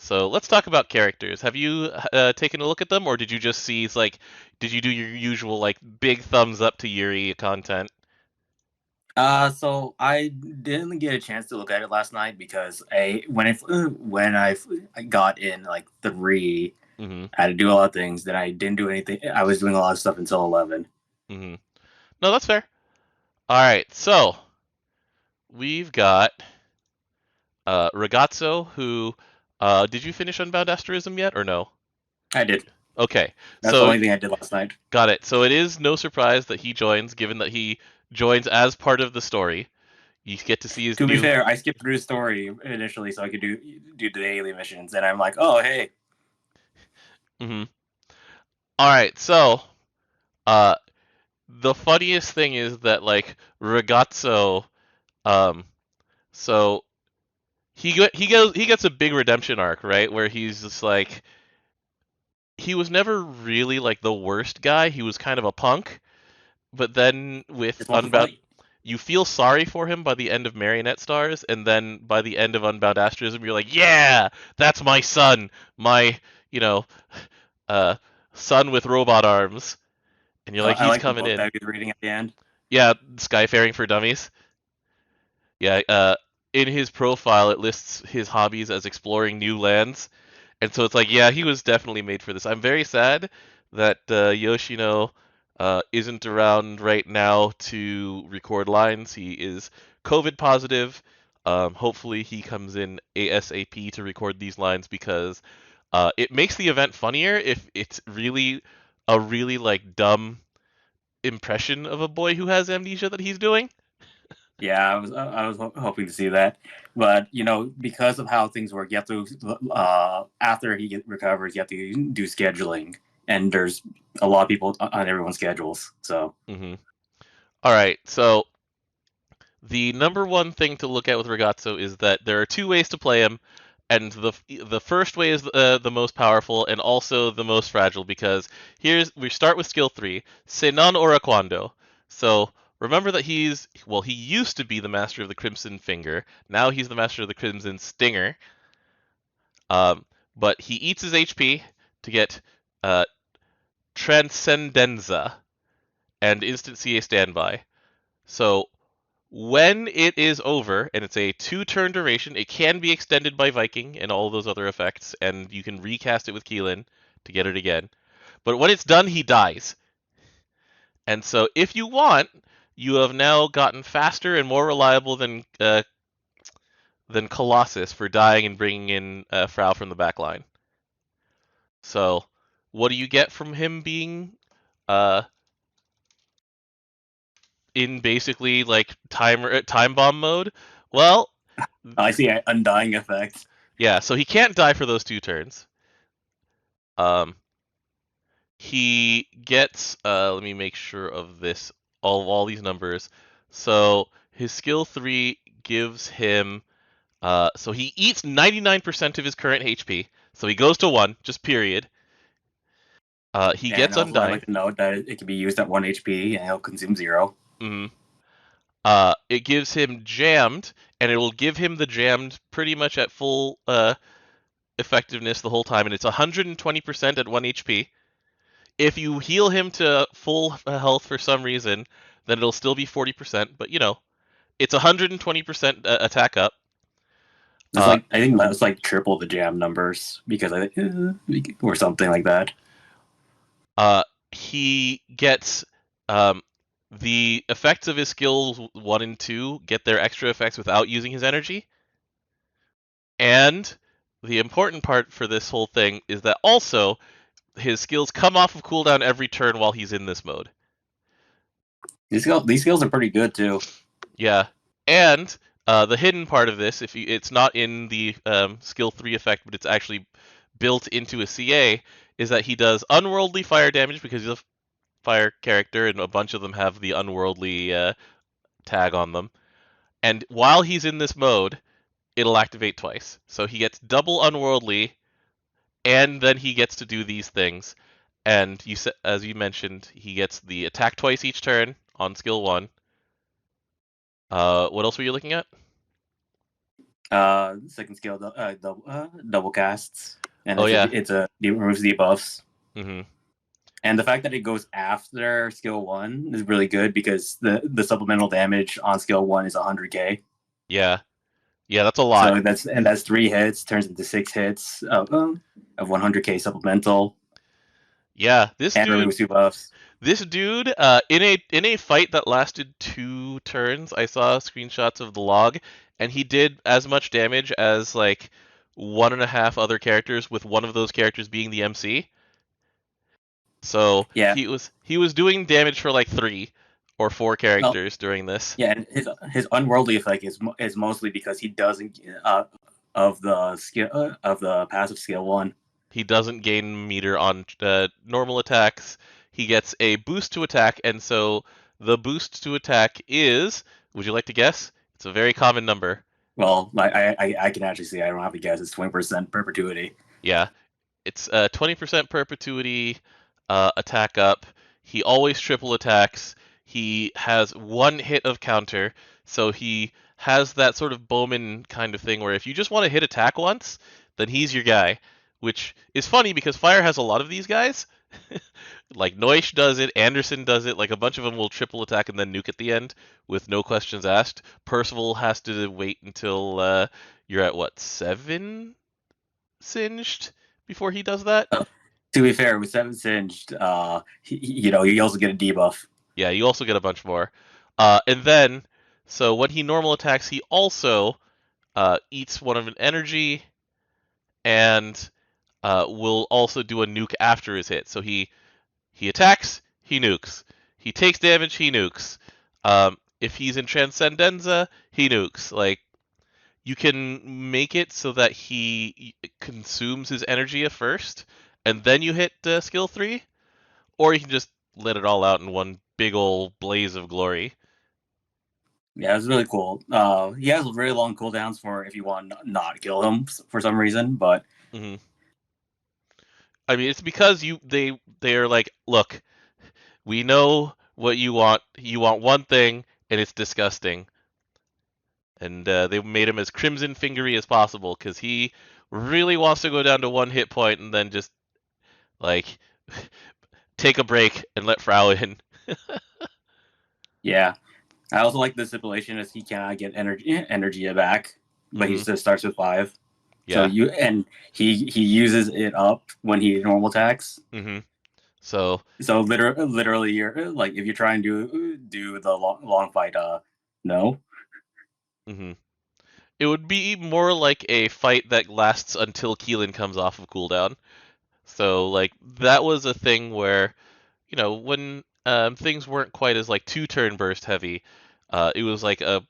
So let's talk about characters. Have you taken a look at them, or did you just see did you do your usual big thumbs up to Yuri content? So I didn't get a chance to look at it last night because I got in like 3, Mm-hmm. I had to do a lot of things. Then I didn't do anything. I was doing a lot of stuff until 11. Mm-hmm. No, that's fair. All right, so we've got Ragazzo, who did you finish Unbound Asterism yet, or no? I did. Okay, That's the so only thing I did last night. got it. So it is no surprise that he joins, given that he joins as part of the story. You get to see his To be new. fair, I skipped through the story initially so I could do the daily missions, and I'm like, oh hey, Mm-hmm. All right, so uh, the funniest thing is that Ragazzo, um, so he gets a big redemption arc, right? Where he's just he was never really like the worst guy. He was kind of a punk, but then with just want to Unbound, fight. you feel sorry for him by the end of Marionette Stars, and then by the end of Unbound Asterism, you're like, yeah, that's my son, my you know, uh, son with robot arms, and you're like, I he's like the coming book that in. I was reading at the end. Yeah, Skyfaring for Dummies. Yeah, in his profile, it lists his hobbies as exploring new lands, and so it's like, yeah, he was definitely made for this. I'm very sad that Yoshino isn't around right now to record lines. He is COVID positive. Hopefully, he comes in ASAP to record these lines because it makes the event funnier if it's really a really dumb impression of a boy who has amnesia that he's doing. Yeah, I was hoping to see that, but because of how things work, you have to after recovers, you have to do scheduling, and there's a lot of people on everyone's schedules. So Hmm. All right, so the number one thing to look at with Ragazzo is that there are two ways to play him, and the first way is the most powerful and also the most fragile because we start with skill 3, Se non ora quando. So remember that he used to be the master of the Crimson Finger. Now he's the master of the Crimson Stinger. Um, but he eats his HP to get uh, Transcendenza and instant CA standby. So when it is over, and it's a 2-turn duration, it can be extended by Viking and all those other effects, and you can recast it with Keelan to get it again. But when it's done, he dies. And so if you want, you have now gotten faster and more reliable than Colossus for dying and bringing in Frau from the back line. So what do you get from him being uh, in basically time bomb mode? Well, I see an undying effect. yeah, so he can't die for those 2 turns. Um, he gets. Let me make sure of this. All these numbers. So his skill 3 gives him. So he eats 99% of his current HP. So he goes to 1, just period. He And gets also, I'd Undying. like to note that it can be used at 1 HP and it'll consume 0. Mm-hmm. It gives him Jammed, and it will give him the Jammed pretty much at full effectiveness the whole time, and it's 120% at 1 HP. If you heal him to full health for some reason, then it'll still be 40%, but it's 120% attack up. It's Uh, like I think that's like triple the jam numbers because I or something like that. he gets the effects of his skills 1 and 2 get their extra effects without using his energy. And the important part for this whole thing is that also his skills come off of cooldown every turn while he's in this mode. These skills are pretty good too. Yeah, and the hidden part of this, it's not in the skill 3 effect, but it's actually built into a CA, is that he does unworldly fire damage because he's a fire character, and a bunch of them have the unworldly tag on them. And while he's in this mode, it'll activate twice. So he gets double unworldly, and then he gets to do these things. And as you mentioned, he gets the attack twice each turn on skill 1. What else were you looking at? Second skill, double casts, and Oh yeah. it removes debuffs. Hmm. And the fact that it goes after skill 1 is really good because the supplemental damage on skill 1 is 100k. Yeah. Yeah, that's a lot. So that's 3 hits turns into 6 hits of 100k supplemental Yeah, and removes 2 buffs. this dude, in a fight that lasted 2 turns, I saw screenshots of the log, and he did as much damage as like one and a half other characters, with one of those characters being the MC. So Yeah. he was doing damage for like 3 or 4 Well, characters during this. yeah, and his unworldly effect is mostly because he doesn't of the skill of the passive skill 1. He doesn't gain meter on normal attacks. He gets a boost to attack, and so the boost to attack is, would you like to guess? It's a very common number. Well, I can actually see. I don't have to guess. It's 20% perpetuity. Yeah, it's 20% perpetuity attack up. He always triple attacks. He has 1 hit of counter, so he has that sort of Bowman kind of thing where if you just want to hit attack once, then he's your guy. Which is funny because Fire has a lot of these guys. Like Noish does it, Anderson does it, like a bunch of them will triple attack and then nuke at the end with no questions asked. Percival has to wait until you're at what, 7 singed before he does that? To be fair, with 7 singed, you also get a debuff. Yeah, you also get a bunch more. And then, so when he normal attacks, he also eats one of an energy and will also do a nuke after his hit. So he attacks, he nukes. He takes damage, he nukes. If he's in Transcendenza, he nukes. Like, you can make it so that he consumes his energy at first, and then you hit skill 3, or you can just let it all out in one big old blaze of glory. Yeah, it's really cool. He has very long cooldowns for if you want to not kill him for some reason, but Hmm. I mean, it's because they are like, look, we know what you want. You want one thing, and it's disgusting. And they made him as crimson fingery as possible because he really wants to go down to 1 hit point and then just like take a break and let Frau in. yeah. I also like the stipulation is he cannot get energy back, but he Hmm. just starts with 5. So Yeah. he uses it up when he normal attacks. Hmm. So So literally, you're like if you're trying to do the long fight, no. hmm it would be more like a fight that lasts until Keelan comes off of cooldown. So like that was a thing where, when things weren't quite as like 2 turn burst heavy, it was like a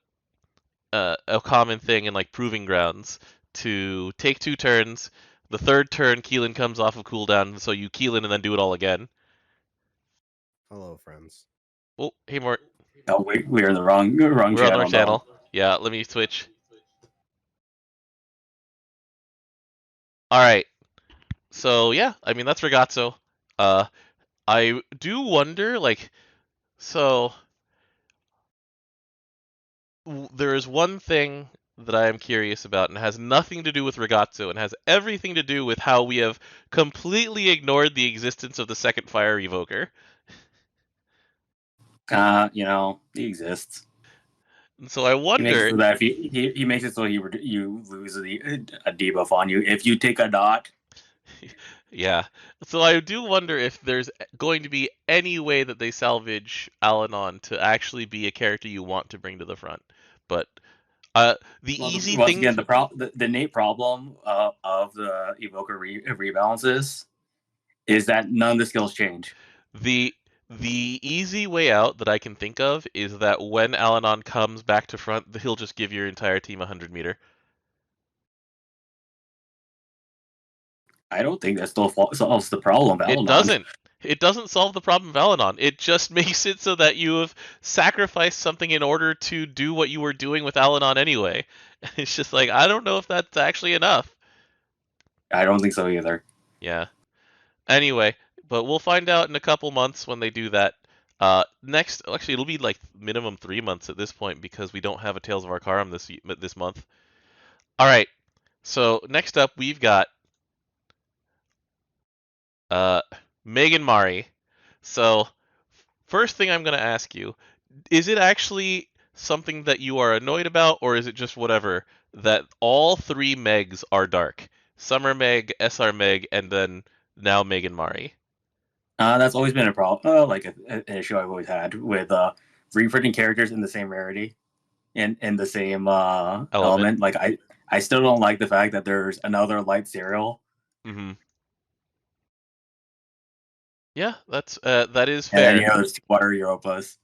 common thing in like proving grounds to take 2 turns. The third turn, Keelan comes off of cooldown, so you Keelan and then do it all again. Hello, friends. Oh, hey Mort, No, we're in the wrong we're on our channel. No. channel. Yeah, let me switch. All right. So yeah, I mean that's Ragazzo. Uh, I do wonder, like, so there is one thing that I am curious about, and has nothing to do with Ragazzo, and has everything to do with how we have completely ignored the existence of the second Fire Evoker. He exists. And so I He makes it wonder, so that if he makes it so you lose a debuff on you if you take a dot. yeah. So I do wonder if there's going to be any way that they salvage Alanon to actually be a character you want to bring to the front. But the Well, easy once thing, again, the innate problem of the evoker rebalances is that none of the skills change. the the easy way out that I can think of is that when Alanon comes back to front, he'll just give your entire team 100 meter. I don't think that still solves the problem of It Alanon. doesn't. It doesn't solve the problem of Alanon. It just makes it so that you have sacrificed something in order to do what you were doing with Alanon anyway. It's just like, I don't know if that's actually enough. I don't think so either. Yeah. Anyway, but we'll find out in a couple months when they do that. Next, actually, it'll be like minimum 3 months at this point because we don't have a Tales of Arcarum this month. All right. So next up, we've got uh, Megan Mari. So first thing I'm going to ask you, is it actually something that you are annoyed about, or is it just whatever that all three Megs are dark? Summer Meg, SR Meg, and then now Megan Mari. That's always been a problem, an issue I've always had with reprinting characters in the same rarity, in the same Element. element. Like I still don't like the fact that there's another light cereal. Mm-hmm. Yeah, that is And then fair. there's two water Europas.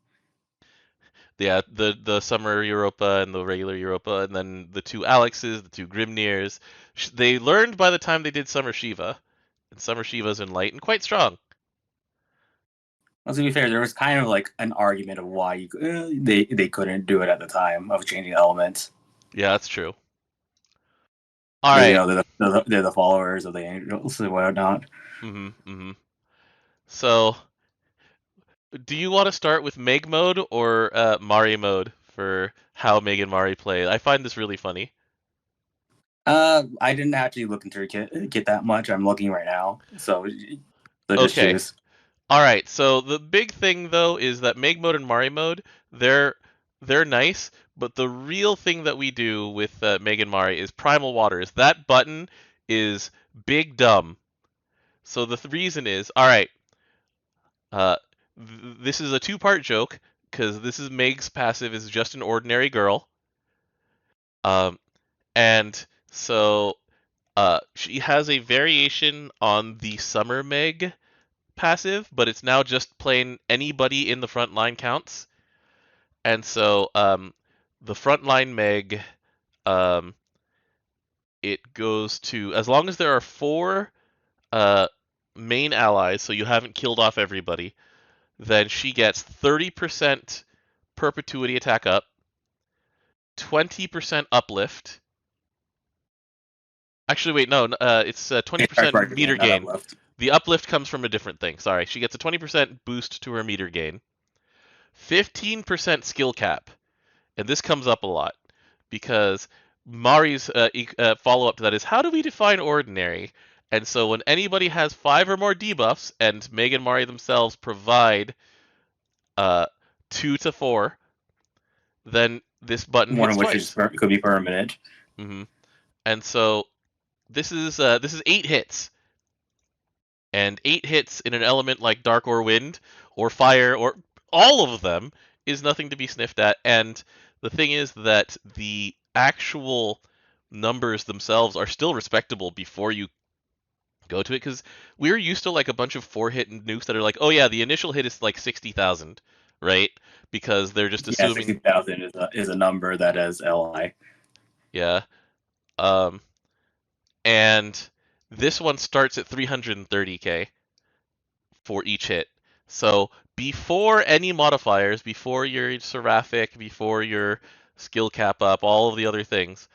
Yeah, the Summer Europa and the regular Europa, and then the two Alexes, the two Grimnirs. They learned by the time they did Summer Shiva, and Summer Shiva's in light and quite strong. Well, to be fair, there was kind of like an argument of why they couldn't do it at the time of changing elements. Yeah, that's true. All But, right. they're the followers of the angels and whatnot. Mm-hmm. So, do you want to start with Meg mode or Mari mode for how Meg and Mari play? I find this really funny. I didn't actually look into get that much. I'm looking right now, so just Okay. choose. All right. So the big thing though is that Meg mode and Mari mode, they're nice, but the real thing that we do with Meg and Mari is Primal Waters. That button is big dumb. So the reason is, all right. Uh, this is a two-part joke because this is Meg's passive is just an ordinary girl. And so she has a variation on the Summer Meg passive, but it's now just plain anybody in the front line counts. And so the frontline Meg, um, it goes to as long as there are 4 main allies, so you haven't killed off everybody, then she gets 30% perpetuity attack up, 20% uplift. Actually, wait, no, it's 20% meter gain. The uplift comes from a different thing. Sorry, she gets a 20% boost to her meter gain, 15% skill cap, and this comes up a lot because Mari's follow-up to that is how do we define ordinary? And so when anybody has 5 or more debuffs, and Meg and Mari themselves provide 2 to 4, then this button One hits of which twice. could be permanent. Mm-hmm. And so this is 8 hits, and 8 hits in an element like Dark or Wind or Fire or all of them is nothing to be sniffed at. And the thing is that the actual numbers themselves are still respectable before you go to it, because we're used to like a bunch of 4-hit nukes that are like, oh yeah, the initial hit is like 60,000, right? Because they're just assuming 60,000 is a number that is LI. Yeah. Um, and this one starts at 330k for each hit. So before any modifiers, before your Seraphic, before your skill cap up, all of the other things,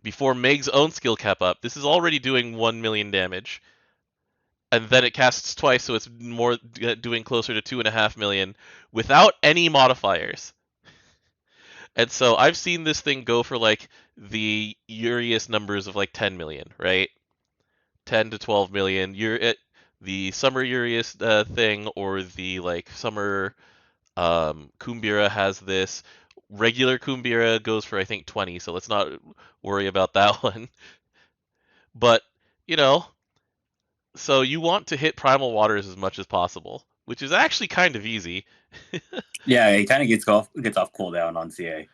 before Meg's own skill cap up, this is already doing 1 million damage. And then it casts twice, so it's more doing closer to 2.5 million without any modifiers. And so I've seen this thing go for like the Urius numbers of like 10 million, right? 10 to 12 million. You're at the Summer Urius thing, or the like Summer Kumbira has this. Regular Kumbira goes for I think 20, so let's not worry about that one. But, you know, so you want to hit Primal Waters as much as possible, which is actually kind of easy. Yeah, it kind of gets off cooldown on CA.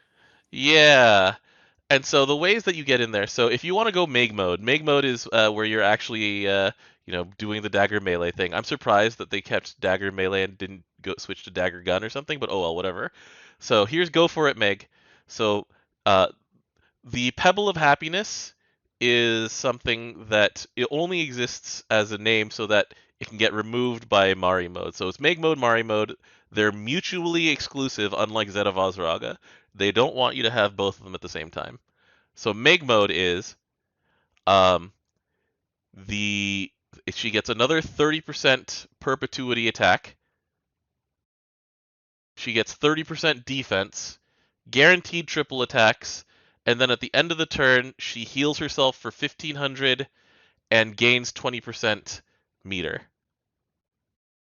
Yeah. And so the ways that you get in there, so if you want to go Meg mode is where you're actually, doing the dagger melee thing. I'm surprised that they kept dagger melee and didn't switch to dagger gun or something, but oh well, whatever. So here's go for it, Meg. So uh, the Pebble of Happiness is something that it only exists as a name so that it can get removed by Mari mode. So it's Meg mode, Mari mode. They're mutually exclusive, unlike Zeta Vazraga. They don't want you to have both of them at the same time. So Meg mode is um, she gets another 30% perpetuity attack. She gets 30% defense, guaranteed triple attacks, and then at the end of the turn, she heals herself for 1500 and gains 20% meter.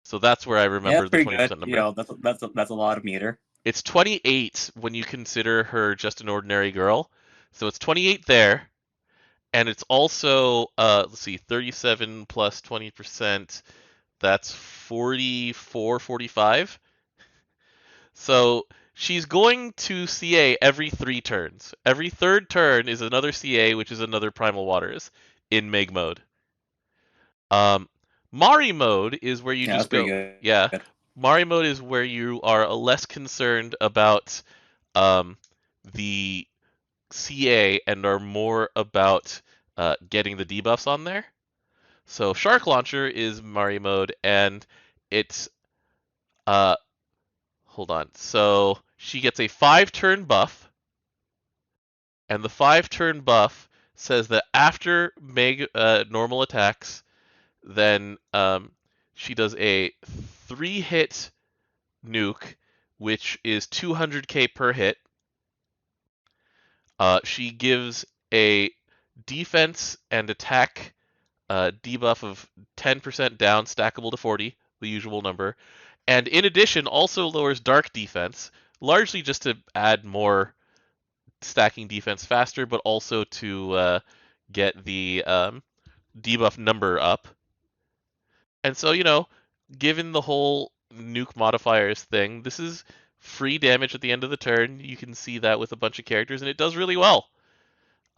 So that's where I Yeah, remember that's the pretty 20% good. number. That's a lot of meter. It's 28 when you consider her just an ordinary girl. So it's 28 there, and it's also let's see, 37 plus 20%, that's 44, 45. So she's going to CA every 3 turns. Every third turn is another CA, which is another Primal Waters in Meg mode. Mari mode is where you Yeah, that's just pretty go. good. Yeah, Mari mode is where you are less concerned about um, the CA and are more about getting the debuffs on there. So Shark Launcher is Mari mode, and it's hold on. So she gets a 5-turn buff, and the 5-turn buff says that after Meg normal attacks, then she does a 3-hit nuke, which is 200k per hit. She gives a defense and attack debuff of 10% down, stackable to 40, the usual number. And in addition, also lowers dark defense, largely just to add more stacking defense faster, but also to get the debuff number up. And so, given the whole nuke modifiers thing, this is free damage at the end of the turn. You can see that with a bunch of characters, and it does really well.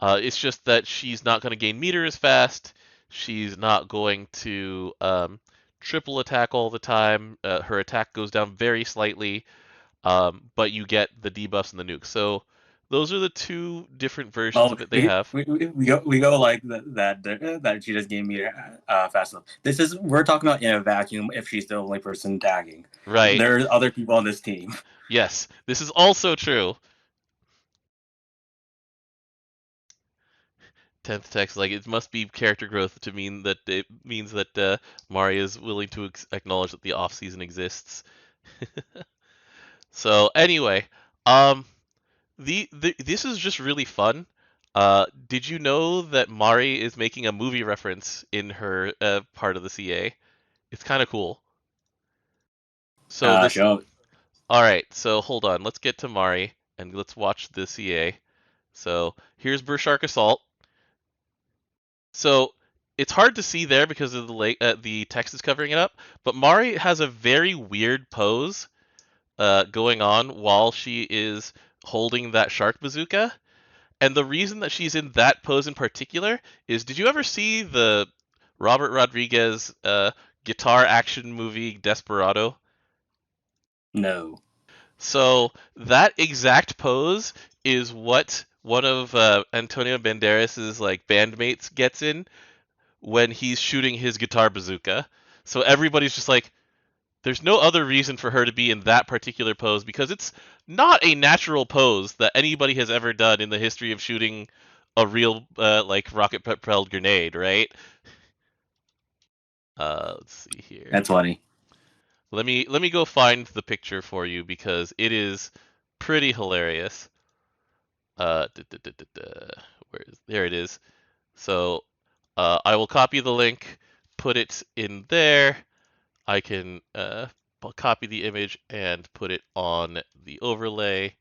It's just that she's not going to gain meter as fast. She's not going to triple attack all the time. Her attack goes down very slightly, but you get the debuffs and the nuke. So those are the 2 different versions of it they have. We go like that she just gave me fast enough. We're talking about in a vacuum if she's the only person tagging. Right. There's other people on this team. Yes, this is also true. 10th text, like it must be character growth to mean that it means that Mari is willing to acknowledge that the off season exists. So anyway, um, this is just really fun. Did you know that Mari is making a movie reference in her part of the CA? It's kind of cool. So this, Show. all right. So hold on, let's get to Mari and let's watch the CA. So here's Burshark Assault. So it's hard to see there because of the text is covering it up, but Mari has a very weird pose going on while she is holding that shark bazooka. And the reason that she's in that pose in particular is, did you ever see the Robert Rodriguez guitar action movie Desperado? No. So that exact pose is what one of Antonio Banderas's like bandmates gets in when he's shooting his guitar bazooka. So everybody's just like, there's no other reason for her to be in that particular pose because it's not a natural pose that anybody has ever done in the history of shooting a real like rocket propelled grenade, right? Let's see here. That's funny. Let me go find the picture for you because it is pretty hilarious. There it is. So I will copy the link, put it in there. I can copy the image and put it on the overlay.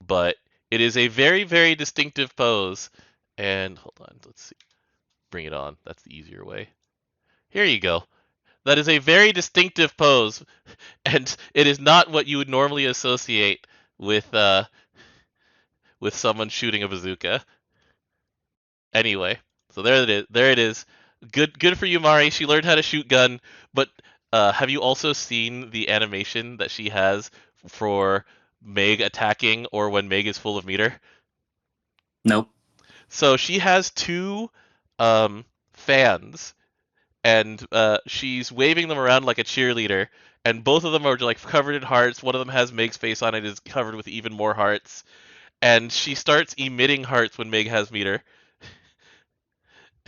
But it is a very, very distinctive pose. And hold on, let's see. Bring it on. That's the easier way. Here you go. That is a very distinctive pose, and it is not what you would normally associate with someone shooting a bazooka. Anyway, so there it is. There it is. Good for you, Mari. She learned how to shoot gun. But have you also seen the animation that she has for Meg attacking or when Meg is full of meter? Nope. So she has 2 fans, and she's waving them around like a cheerleader. And both of them are like covered in hearts. One of them has Meg's face on it, is covered with even more hearts. And she starts emitting hearts when Meg has meter.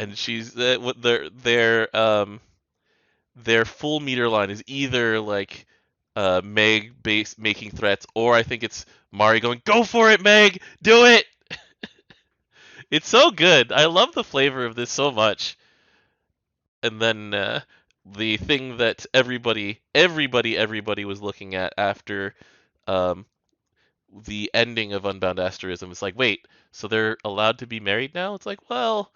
And she's their full meter line is either like Meg making threats, or I think it's Mari going, "Go for it, Meg, do it." It's so good. I love the flavor of this so much. And then the thing that everybody was looking at after um, the ending of Unbound Asterism is like, wait, so they're allowed to be married now? It's like, well,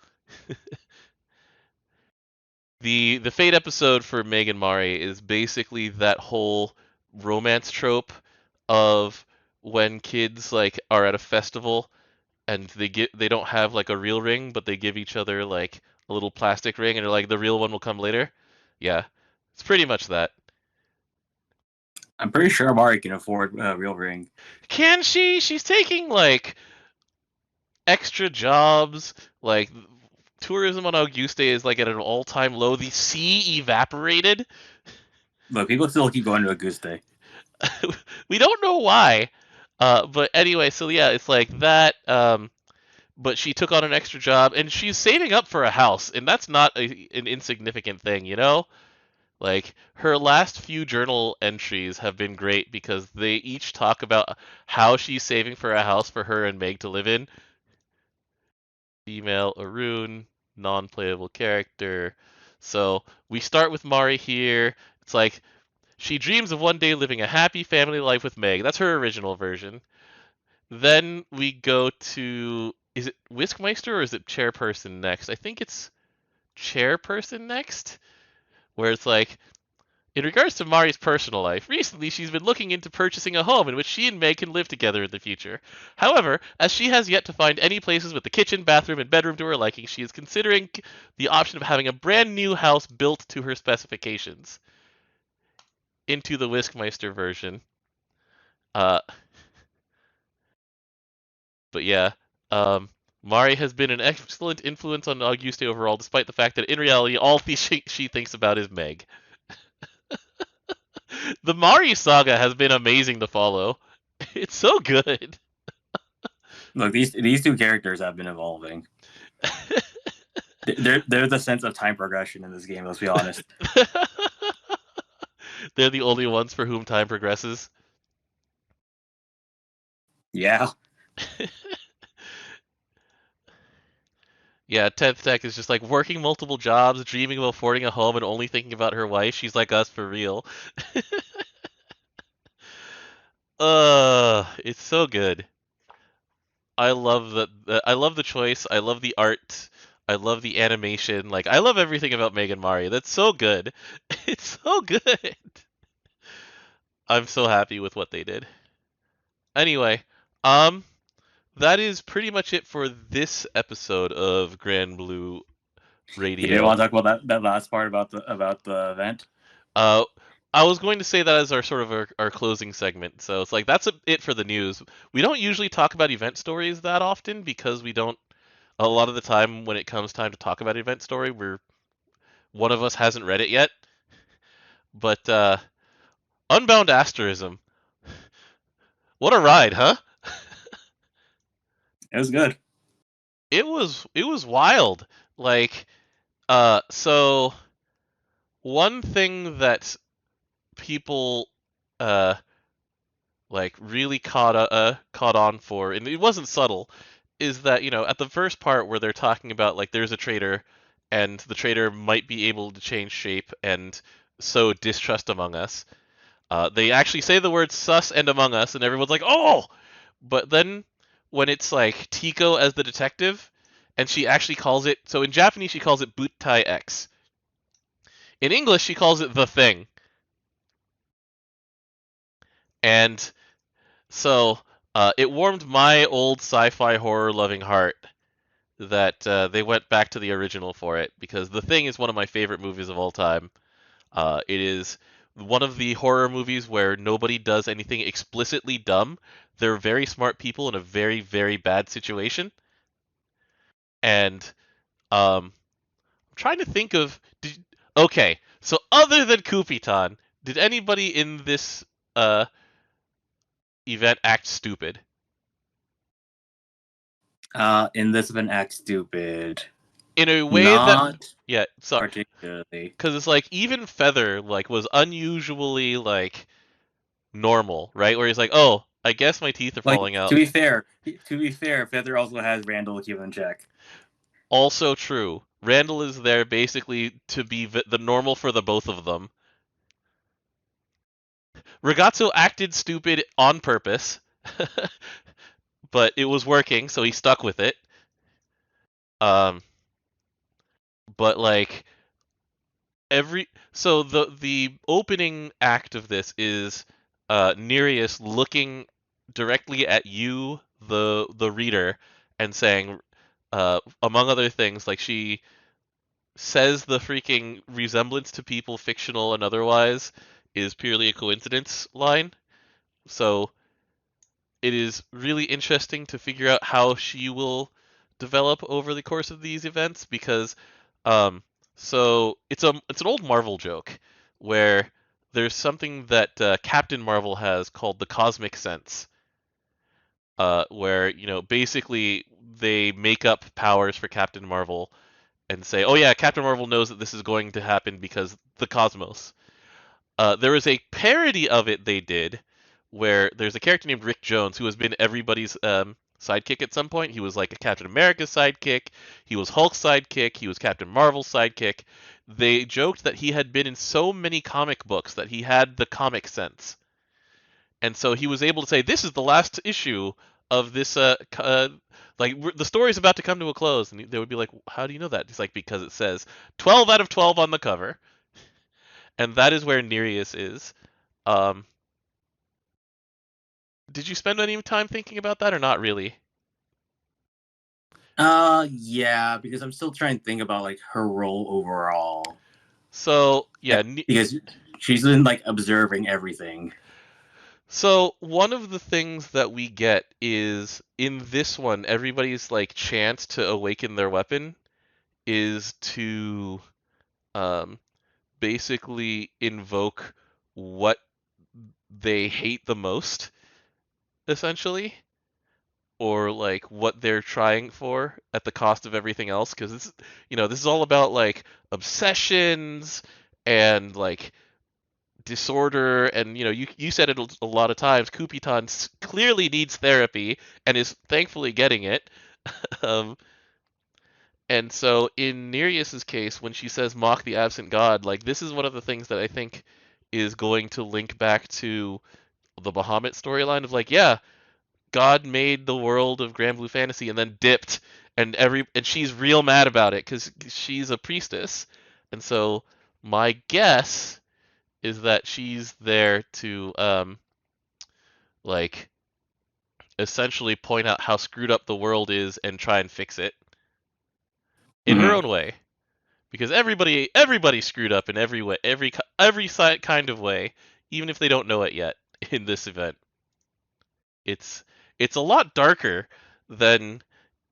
the Fate episode for Meg and Mari is basically that whole romance trope of when kids like are at a festival and they don't have like a real ring, but they give each other like a little plastic ring, and they're like, the real one will come later. Yeah, it's pretty much that. I'm pretty sure Mari can afford a real ring. Can she? She's taking like extra jobs. Like tourism on Auguste is like at an all-time low. The sea evaporated. But people still keep going to Auguste. We don't know why. But anyway, so yeah, it's like that. But she took on an extra job, and she's saving up for a house, and that's not an insignificant thing, you know? Like, her last few journal entries have been great because they each talk about how she's saving for a house for her and Meg to live in. Female Arun, non-playable character. So, we start with Mari here. It's like, she dreams of one day living a happy family life with Meg. That's her original version. Then we go to, is it Whiskmeister or is it Chairperson next? I think it's Chairperson next, where it's like, in regards to Mari's personal life, recently she's been looking into purchasing a home in which she and Meg can live together in the future. However, as she has yet to find any places with the kitchen, bathroom, and bedroom to her liking, she is considering the option of having a brand new house built to her specifications. Into the Whiskmeister version. But yeah, Mari has been an excellent influence on Auguste overall, despite the fact that in reality, all she thinks about is Meg. The Mari saga has been amazing to follow. It's so good. Look, these two characters have been evolving. They're the sense of time progression in this game. Let's be honest. They're the only ones for whom time progresses. Yeah. Yeah, 10th Tech is just like working multiple jobs, dreaming of affording a home, and only thinking about her wife. She's like us for real. It's so good. I love I love the choice. I love the art. I love the animation. Like, I love everything about Meg and Mari. That's so good. It's so good. I'm so happy with what they did. Anyway, that is pretty much it for this episode of Granblue Radio. You didn't want to talk about that last part about the event? I was going to say that as our sort of our closing segment. So it's like that's it for the news. We don't usually talk about event stories that often because we don't. A lot of the time, when it comes time to talk about event story, one of us hasn't read it yet. But Unbound Asterism, what a ride, huh? It was good. It was wild. Like, so one thing that people like really caught on for, and it wasn't subtle, is that, you know, at the first part where they're talking about like there's a traitor and the traitor might be able to change shape and sow distrust among us. They actually say the words sus and among us, and everyone's like, oh! But then when it's like Tico as the detective, and she actually calls it, so in Japanese she calls it Buttai X. In English she calls it the thing. And so it warmed my old sci-fi horror loving heart that they went back to the original for it, because The Thing is one of my favorite movies of all time. It is one of the horror movies where nobody does anything explicitly dumb. They're very smart people in a very, very bad situation. And I'm trying to think of... Okay, so other than Kupitan, did anybody in this event act stupid? In this event, act stupid. In a way Not that... Yeah, sorry. particularly. Because it's like, even Feather like was unusually like normal, right? Where he's like, oh, I guess my teeth are Like, falling out. to be fair, Feather also has Randall to keep him in check. Also true. Randall is there basically to be the normal for the both of them. Ragazzo acted stupid on purpose, but it was working, so he stuck with it. Um, but like so the opening act of this is Nereus looking directly at you, the reader, and saying, among other things, like she says the freaking resemblance to people, fictional and otherwise, is purely a coincidence line. So it is really interesting to figure out how she will develop over the course of these events because um so it's an old Marvel joke where there's something that Captain Marvel has called the cosmic sense, where basically they make up powers for Captain Marvel and say, oh yeah, Captain Marvel knows that this is going to happen because the cosmos. There was a parody of it they did where there's a character named Rick Jones who has been everybody's sidekick at some point. He was like a Captain America sidekick, he was Hulk's sidekick, he was Captain Marvel's sidekick. They joked that he had been in so many comic books that he had the comic sense. And so he was able to say, this is the last issue of this the story's about to come to a close, and they would be like, how do you know that? He's like, because it says 12 out of 12 on the cover. And that is where Nereus is. Um, did you spend any time thinking about that or not really? Yeah, because I'm still trying to think about like her role overall. So yeah, because she's been like observing everything. So one of the things that we get is in this one, everybody's like chance to awaken their weapon is to um, basically invoke what they hate the most, essentially, or like what they're trying for at the cost of everything else. Because this is all about like obsessions and like disorder, and you said it a lot of times. Kupitan clearly needs therapy and is thankfully getting it. um, and so in Nereus's case, when she says mock the absent god, like this is one of the things that I think is going to link back to the Bahamut storyline of like, yeah, God made the world of Granblue Fantasy and then dipped, and she's real mad about it because she's a priestess, and so my guess is that she's there to like essentially point out how screwed up the world is and try and fix it in her own way, because everybody's screwed up in every way, every kind of way, even if they don't know it yet. In this event, it's it's a lot darker than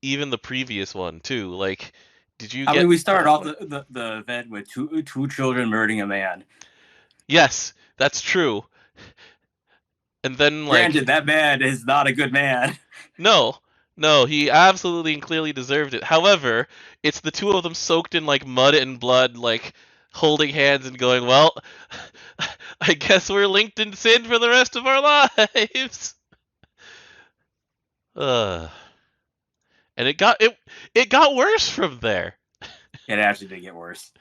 even the previous one too. Like, did you I get? mean, we started off the event with two children murdering a man. Yes, that's true. And then Granted, that man is not a good man. no, no, he absolutely and clearly deserved it. However, it's the two of them soaked in like mud and blood, like holding hands and going, well, I guess we're linked in sin for the rest of our lives. Uh, and it got worse from there. It actually did get worse.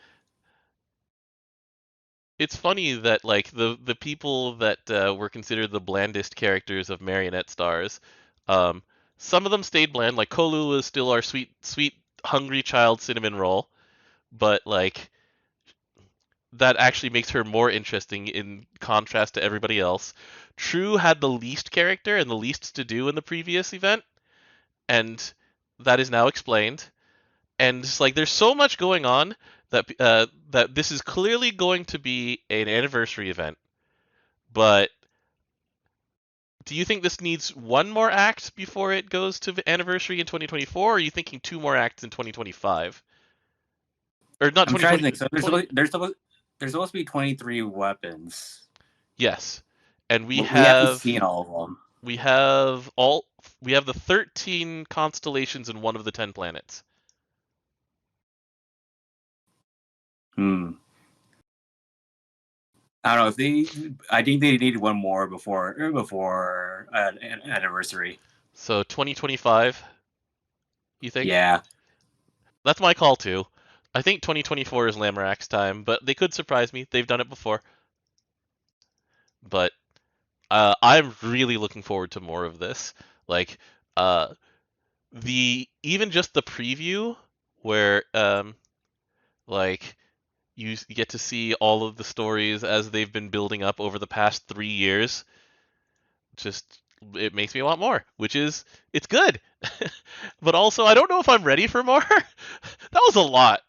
It's funny that like the people that were considered the blandest characters of Marionette Stars, um, some of them stayed bland. Like Kolu is still our sweet, sweet, hungry child cinnamon roll, but like that actually makes her more interesting in contrast to everybody else. True had the least character and the least to do in the previous event, and that is now explained. And just like there's so much going on that this is clearly going to be an anniversary event. But do you think this needs one more act before it goes to the anniversary in 2024? Or are you thinking two more acts in 2025? Or not I'm trying to 2020? think. So there's supposed to be 23 weapons. Yes, and we haven't seen all of them. We have the 13 constellations in one of the 10 planets. I don't know if they. I think they needed one more before an anniversary. So 2025, you think? Yeah. That's my call too. I think 2024 is Lamorak's time, but they could surprise me. They've done it before. But I'm really looking forward to more of this. Like uh, the even just the preview where like you get to see all of the stories as they've been building up over the past 3 years. Just it makes me want more, which is it's good. But also I don't know if I'm ready for more. That was a lot.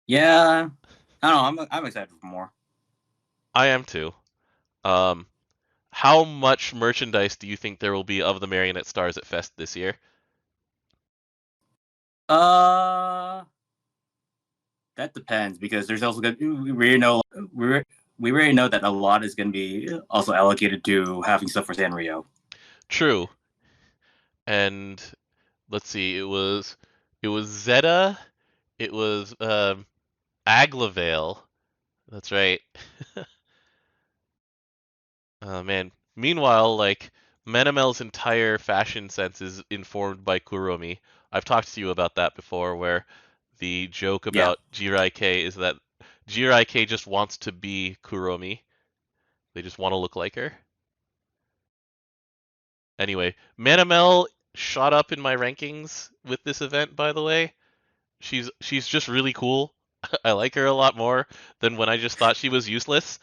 Yeah. I don't know. I'm excited for more. I am too. Um, how much merchandise do you think there will be of the Marionette Stars at Fest this year? Uh, that depends because there's also good. We already know we already know that a lot is going to be also allocated to having stuff for Sanrio. True. And let's see, it was Zeta, it was Aglavale. That's right. Oh man. Meanwhile, like Menemel's entire fashion sense is informed by Kuromi. I've talked to you about that before, where the joke Yeah. about Jirai is that Jirai just wants to be Kuromi. They just want to look like her. Anyway, Menemel shot up in my rankings with this event, by the way. She's just really cool. I like her a lot more than when I just thought she was useless.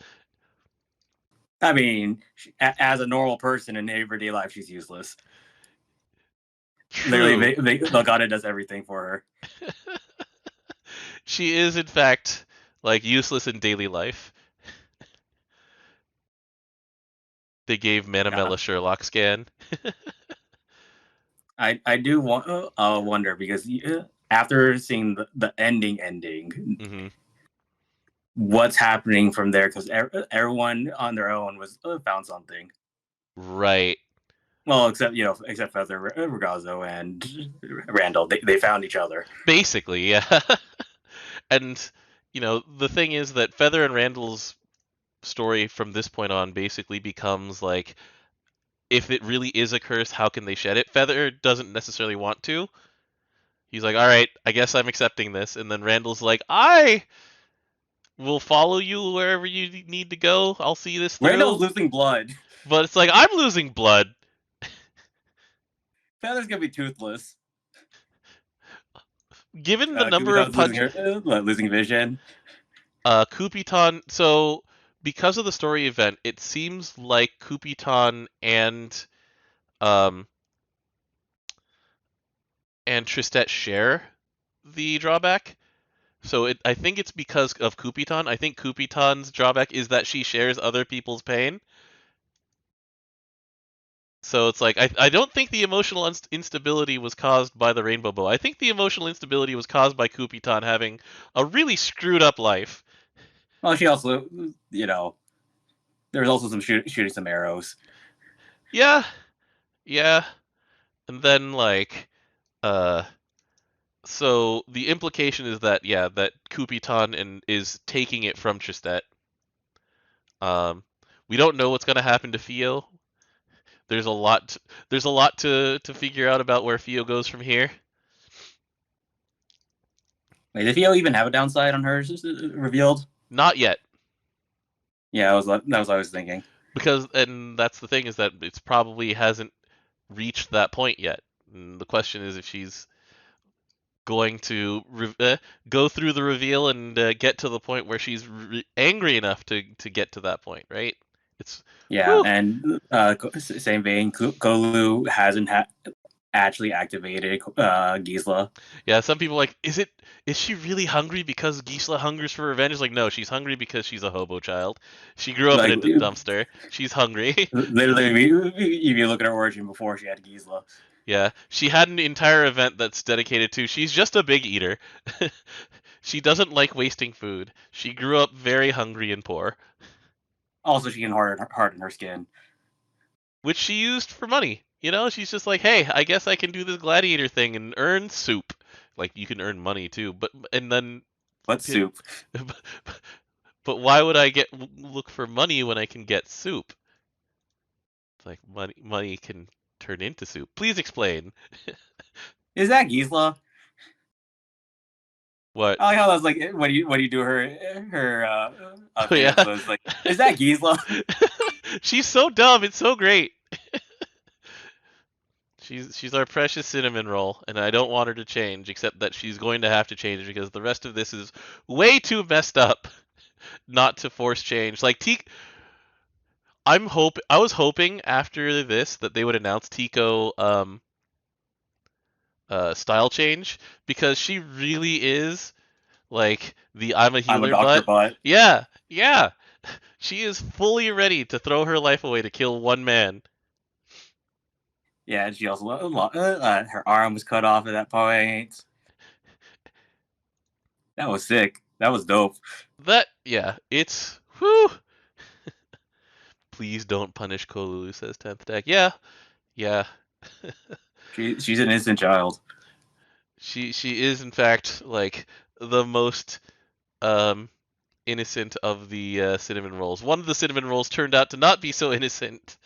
I mean, as a normal person in everyday life, she's useless. True. Literally, Lagana does everything for her. She is in fact like useless in daily life. They gave Menemel Yeah. a Sherlock scan. I do wonder because after seeing the ending, Hmm. what's happening from there? Because everyone on their own was found something. Right. Well, except Feather, Regazzo, and Randall, they found each other. Basically, yeah. And the thing is that Feather and Randall's story from this point on basically becomes like if it really is a curse, how can they shed it? Feather doesn't necessarily want to. He's like, all right, I guess I'm accepting this. And then Randall's like, I will follow you wherever you need to go. I'll see this Randall's through. losing blood. But it's like, I'm losing blood. Feather's gonna be toothless. Given the number of Kubiton's punch. losing vision. Kupiton. So, because of the story event, it seems like Kupiton um, and Tristet share the drawback. So I think it's because of Kupiton. I think Kupiton's drawback is that she shares other people's pain. So it's like I don't think the emotional instability was caused by the Rainbow Bow. I think the emotional instability was caused by Kupiton having a really screwed up life. Well, she also, there was also some shooting some arrows. Yeah, yeah. And then like uh so the implication is that yeah, that Kupiton is taking it from Tristet. Um we don't know what's going to happen to Fio. There's a lot to figure out about where Fio goes from here. Wait, did Theo even have a downside on hers revealed? Not yet. Yeah, that was what I was thinking. Because and that's the thing is that it's probably hasn't reached that point yet. And the question is if she's going to go through the reveal and get to the point where she's angry enough to get to that point, right? It's Yeah, whew. and same vein, Kolu hasn't actually activated Gisla. Yeah, some people are like, is she really hungry because Gisela hungers for revenge? It's like, no, she's hungry because she's a hobo child. She grew up in Like a dumpster. She's hungry. literally, if you look at her origin before she had Gisla. Yeah, she had an entire event that's dedicated to she's just a big eater. She doesn't like wasting food. She grew up very hungry and poor, Also, she can harden her skin. which she used for money. She's just like, hey, I guess I can do this gladiator thing and earn soup. Like you can earn money too, but and then What soup? But why would I look for money when I can get soup? It's like money can turn into soup. Please explain. Is that Gisela? What? I like how that's like when you do her Oh yeah. episodes, like, is that Gisela? She's so dumb. It's so great. She's our precious cinnamon roll, and I don't want her to change, except that she's going to have to change because the rest of this is way too messed up not to force change. Like I was hoping after this that they would announce Tico style change because she really is like the I'm a I'm a healer doctor, butt. but Yeah, yeah. She is fully ready to throw her life away to kill one man. yeah, she also her arm was cut off at that point. That was sick. That was dope. It's whew. Please don't punish Kolulu, says 10th deck. Yeah, yeah. She's an innocent child. She is in fact like the most um innocent of the cinnamon rolls. One of the cinnamon rolls turned out to not be so innocent.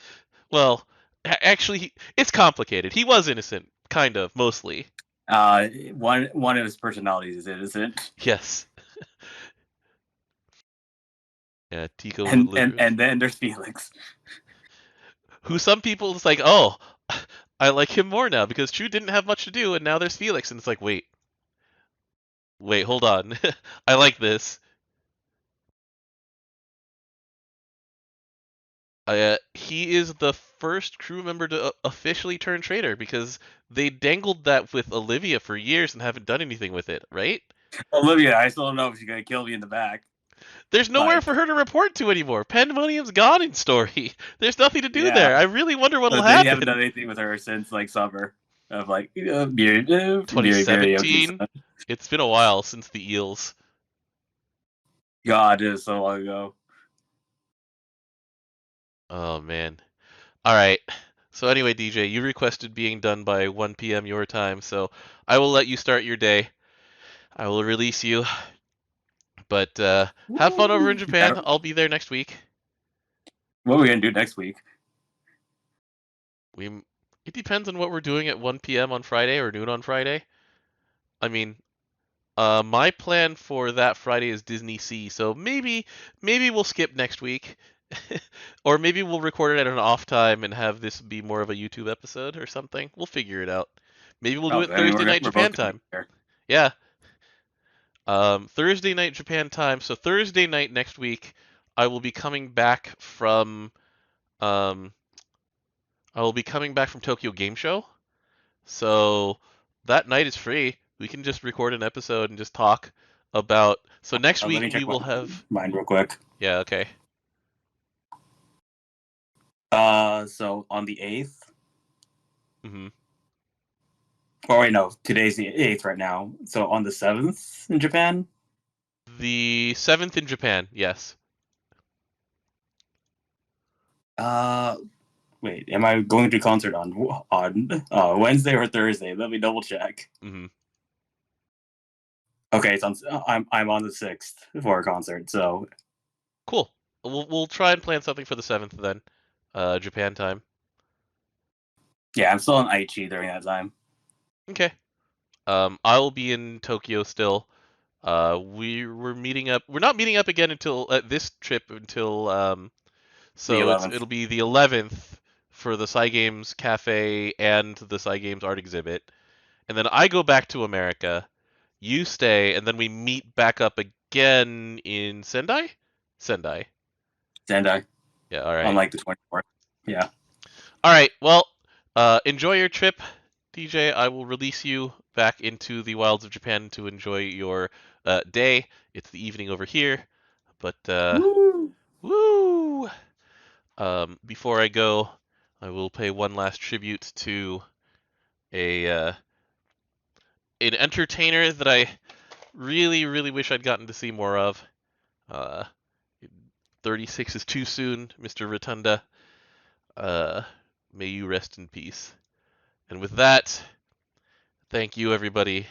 Well, actually, it's complicated. He was innocent, kind of, mostly. One of his personalities is innocent. Yes. Yeah, Tico And literally. and then there's Felix. Who some people it's like, oh, I like him more now because Chu didn't have much to do, and now there's Felix, and it's like, wait, hold on, I like this. He is the first crew member to officially turn traitor because they dangled that with Olivia for years and haven't done anything with it, right? Olivia, I still don't know if she's gonna kill me in the back. There's nowhere Like, for her to report to anymore. Pandemonium's gone in story. There's nothing to do yeah, there. I really wonder what'll but they haven't happen. done anything with her since like summer of like very 2017. It's been a while since the Eels. God, it is so long ago. Oh man. All right. So anyway, DJ, you requested being done by 1 p.m. your time, so I will let you start your day. I will release you. But have fun over in Japan. I'll be there next week. What are we gonna do next week? It depends on what we're doing at 1 p.m. on Friday or noon on Friday. I mean, my plan for that Friday is Disney Sea, so maybe we'll skip next week. Or maybe we'll record it at an off time and have this be more of a YouTube episode or something. We'll figure it out. Maybe we'll do it Thursday night Japan time. Yeah. Thursday night Japan time. So Thursday night next week, I will be coming back from Tokyo Game Show. So that night is free. We can just record an episode and just talk about. So next week we will have mine real quick. Yeah. Okay. So on the 8th. Mm-hmm. Or wait, no, today's the 8th right now. So on the 7th in Japan? The 7th in Japan, yes. Wait, am I going to concert on Wednesday or Thursday? Let me double check. Mm-hmm. Okay, it's on. I'm on the 6th for a concert, so cool. We'll try and plan something for the 7th then, Japan time. Yeah, I'm still in Aichi during that time. Okay. I will be in Tokyo still. We're meeting up. We're not meeting up again until this trip until so it'll be the 11th for the Cygames Cafe and the Cygames Art Exhibit, and then I go back to America. You stay, and then we meet back up again in Sendai. Sendai. Yeah. All right. On like the 24th. Yeah. All right. Well, enjoy your trip, DJ. I will release you back into the wilds of Japan to enjoy your day. It's the evening over here, but woo! Before I go, I will pay one last tribute to an entertainer that I really, really wish I'd gotten to see more of. 36 is too soon, Mr. Rotunda. May you rest in peace. And with that, thank you, everybody.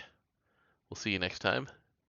We'll see you next time.